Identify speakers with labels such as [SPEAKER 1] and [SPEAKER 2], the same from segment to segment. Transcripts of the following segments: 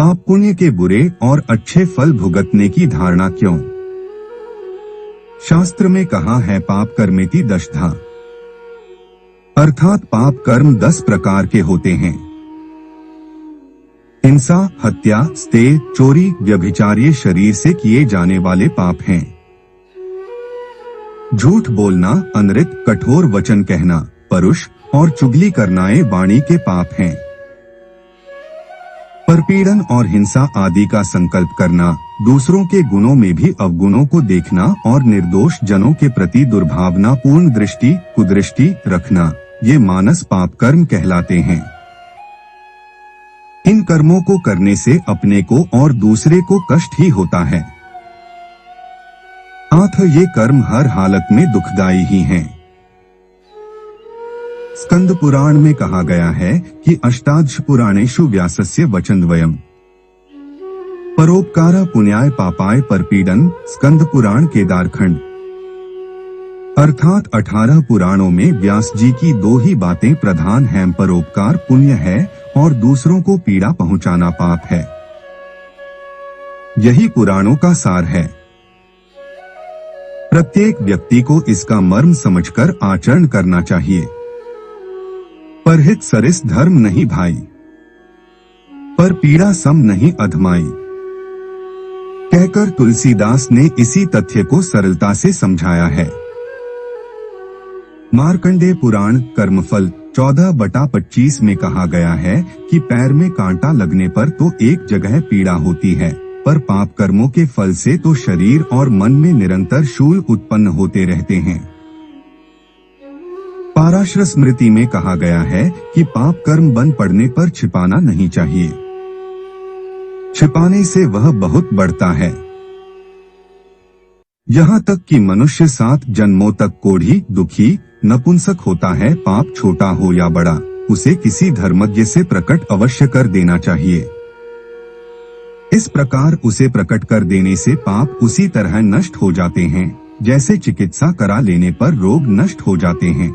[SPEAKER 1] पाप पुण्य के बुरे और अच्छे फल भुगतने की धारणा क्यों? शास्त्र में कहा है पाप कर्मेति दशधा, अर्थात पाप कर्म 10 प्रकार के होते हैं। हिंसा, हत्या, स्तेय, चोरी, व्यभिचार ये शरीर से किए जाने वाले पाप हैं। झूठ बोलना, अनृत, कठोर वचन कहना, परुष और चुगली करना ये वाणी के पाप हैं। परपीड़न और हिंसा आदि का संकल्प करना, दूसरों के गुणों में भी अवगुणों को देखना और निर्दोष जनों के प्रति दुर्भावनापूर्ण दृष्टि, कुदृष्टि रखना, ये मानस पाप कर्म कहलाते हैं। इन कर्मों को करने से अपने को और दूसरे को कष्ट ही होता है, अतः ये कर्म हर हालत में दुखदायी ही हैं। स्कंद पुराण में कहा गया है कि अष्टादश पुराणेषु व्यासस्य वचनद्वयम् परोपकार पुण्याय पापाय परपीड़न, स्कंद पुराण केदारखंड। अर्थात 18 पुराणों में व्यास जी की 2 ही बातें प्रधान हैं, परोपकार पुण्य है और दूसरों को पीड़ा पहुंचाना पाप है। यही पुराणों का सार है। प्रत्येक व्यक्ति को इसका मर्म समझकर आचरण करना चाहिए। परहित सरिस धर्म नहीं भाई, पर पीड़ा सम नहीं अधमाई, कहकर तुलसीदास ने इसी तथ्य को सरलता से समझाया है। मार्कंडेय पुराण कर्मफल 14/25 में कहा गया है कि पैर में कांटा लगने पर तो एक जगह पीड़ा होती है, पर पाप कर्मों के फल से तो शरीर और मन में निरंतर शूल उत्पन्न होते रहते हैं। पाराशर स्मृति में कहा गया है कि पाप कर्म बन पड़ने पर छिपाना नहीं चाहिए, छिपाने से वह बहुत बढ़ता है। यहाँ तक कि मनुष्य 7 जन्मों तक कोढ़ी, दुखी, नपुंसक होता है। पाप छोटा हो या बड़ा, उसे किसी धर्मज्ञ से प्रकट अवश्य कर देना चाहिए। इस प्रकार उसे प्रकट कर देने से पाप उसी तरह नष्ट हो जाते हैं जैसे चिकित्सा करा लेने पर रोग नष्ट हो जाते हैं।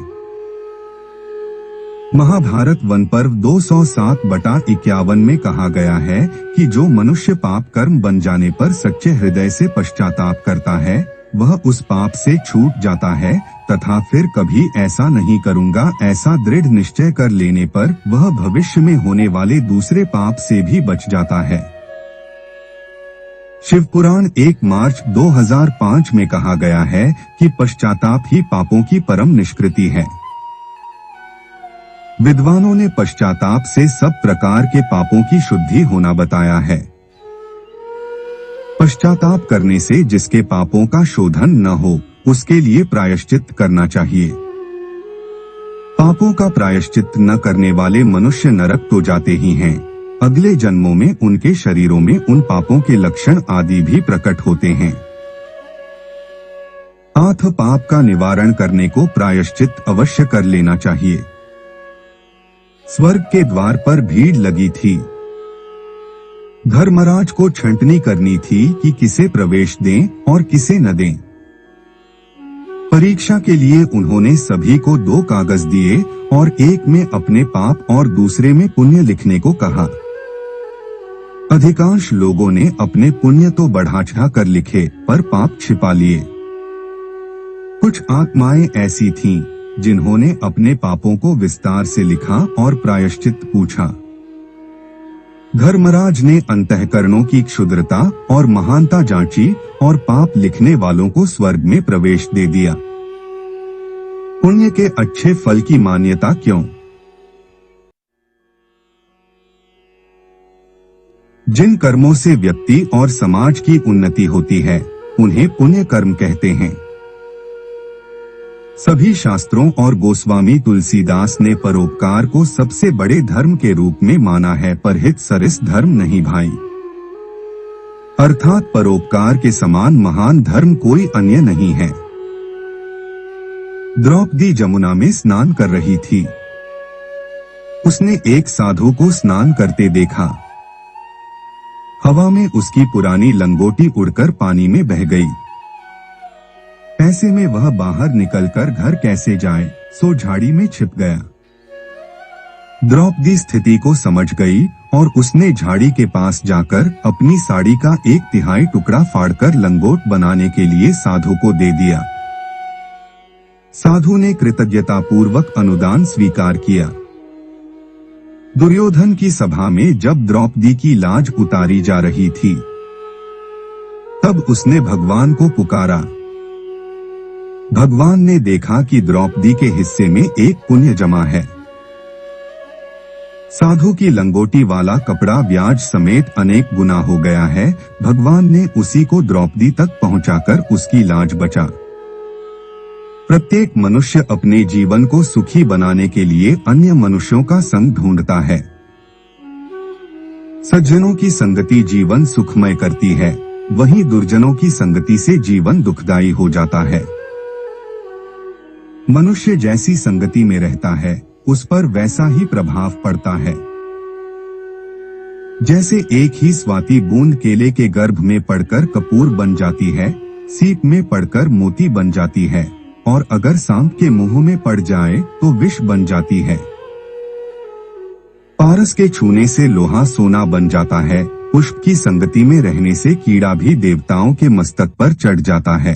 [SPEAKER 1] महाभारत वन पर्व 207/51 में कहा गया है कि जो मनुष्य पाप कर्म बन जाने पर सच्चे हृदय से पश्चाताप करता है, वह उस पाप से छूट जाता है तथा फिर कभी ऐसा नहीं करूँगा ऐसा दृढ़ निश्चय कर लेने पर वह भविष्य में होने वाले दूसरे पाप से भी बच जाता है। शिव पुराण 1 मार्च 2005 में कहा गया है कि पश्चाताप ही पापों की परम निष्कृति है। विद्वानों ने पश्चाताप से सब प्रकार के पापों की शुद्धि होना बताया है। पश्चाताप करने से जिसके पापों का शोधन न हो, उसके लिए प्रायश्चित करना चाहिए। पापों का प्रायश्चित न करने वाले मनुष्य नरक तो जाते ही हैं, अगले जन्मों में उनके शरीरों में उन पापों के लक्षण आदि भी प्रकट होते हैं। अतः पाप का निवारण करने को प्रायश्चित अवश्य कर लेना चाहिए। स्वर्ग के द्वार पर भीड़ लगी थी। धर्मराज को छंटनी करनी थी कि किसे प्रवेश दें और किसे न दें। परीक्षा के लिए उन्होंने सभी को 2 कागज दिए और एक में अपने पाप और दूसरे में पुण्य लिखने को कहा। अधिकांश लोगों ने अपने पुण्य तो बढ़ा चढ़ा कर लिखे, पर पाप छिपा लिए। कुछ आत्माएं ऐसी थीं जिन्होंने अपने पापों को विस्तार से लिखा और प्रायश्चित पूछा। धर्मराज ने अंतःकरणों की क्षुद्रता और महानता जांची और पाप लिखने वालों को स्वर्ग में प्रवेश दे दिया। पुण्य के अच्छे फल की मान्यता क्यों? जिन कर्मों से व्यक्ति और समाज की उन्नति होती है, उन्हें पुण्य कर्म कहते हैं। सभी शास्त्रों और गोस्वामी तुलसीदास ने परोपकार को सबसे बड़े धर्म के रूप में माना है, परहित सरिस धर्म नहीं भाई। अर्थात परोपकार के समान महान धर्म कोई अन्य नहीं है। द्रौपदी जमुना में स्नान कर रही थी। उसने एक साधु को स्नान करते देखा। हवा में उसकी पुरानी लंगोटी उड़कर पानी में बह गई। ऐसे में वह बाहर निकलकर घर कैसे जाए, सो झाड़ी में छिप गया। द्रौपदी स्थिति को समझ गई और उसने झाड़ी के पास जाकर अपनी साड़ी का 1/3 टुकड़ा फाड़कर लंगोट बनाने के लिए साधु को दे दिया। साधु ने कृतज्ञतापूर्वक अनुदान स्वीकार किया। दुर्योधन की सभा में जब द्रौपदी की लाज उतारी जा रही थी, तब उसने भगवान को पुकारा। भगवान ने देखा कि द्रौपदी के हिस्से में एक पुण्य जमा है। साधु की लंगोटी वाला कपड़ा ब्याज समेत अनेक गुना हो गया है। भगवान ने उसी को द्रौपदी तक पहुंचाकर उसकी लाज बचा। प्रत्येक मनुष्य अपने जीवन को सुखी बनाने के लिए अन्य मनुष्यों का संग ढूंढता है। सज्जनों की संगति जीवन सुखमय करती है, वहीं दुर्जनों की संगति से जीवन दुखदायी हो जाता है। मनुष्य जैसी संगति में रहता है, उस पर वैसा ही प्रभाव पड़ता है। जैसे एक ही स्वाति बूंद केले के गर्भ में पड़कर कपूर बन जाती है, सीप में पड़कर मोती बन जाती है, और अगर सांप के मुंह में पड़ जाए तो विष बन जाती है। पारस के छूने से लोहा सोना बन जाता है। पुष्प की संगति में रहने से कीड़ा भी देवताओं के मस्तक पर चढ़ जाता है।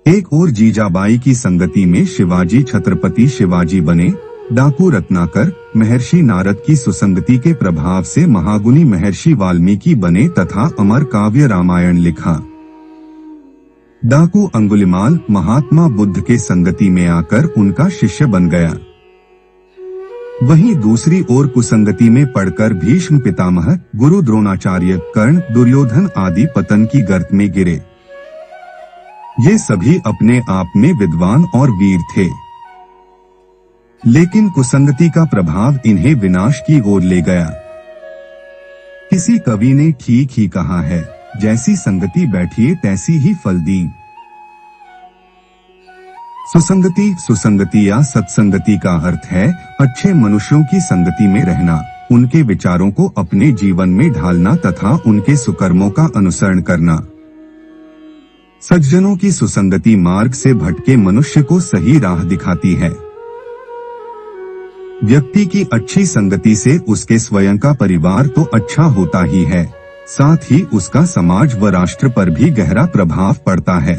[SPEAKER 1] एक और जीजाबाई की संगति में शिवाजी छत्रपति शिवाजी बने। डाकू रत्नाकर महर्षि नारद की सुसंगति के प्रभाव से महागुनी महर्षि वाल्मीकि बने तथा अमर काव्य रामायण लिखा। डाकू अंगुलिमाल महात्मा बुद्ध के संगति में आकर उनका शिष्य बन गया। वहीं दूसरी ओर कुसंगति में पड़कर भीष्म पितामह, गुरु द्रोणाचार्य, कर्ण, दुर्योधन आदि पतन की गर्त में गिरे। ये सभी अपने आप में विद्वान और वीर थे, लेकिन कुसंगति का प्रभाव इन्हें विनाश की ओर ले गया। किसी कवि ने ठीक ही कहा है, जैसी संगति बैठिए तैसी ही फल दी। सुसंगति या सत्संगति का अर्थ है अच्छे मनुष्यों की संगति में रहना, उनके विचारों को अपने जीवन में ढालना तथा उनके सुकर्मों का अनुसरण करना। सज्जनों की सुसंगति मार्ग से भटके मनुष्य को सही राह दिखाती है। व्यक्ति की अच्छी संगति से उसके स्वयं का परिवार तो अच्छा होता ही है, साथ ही उसका समाज व राष्ट्र पर भी गहरा प्रभाव पड़ता है।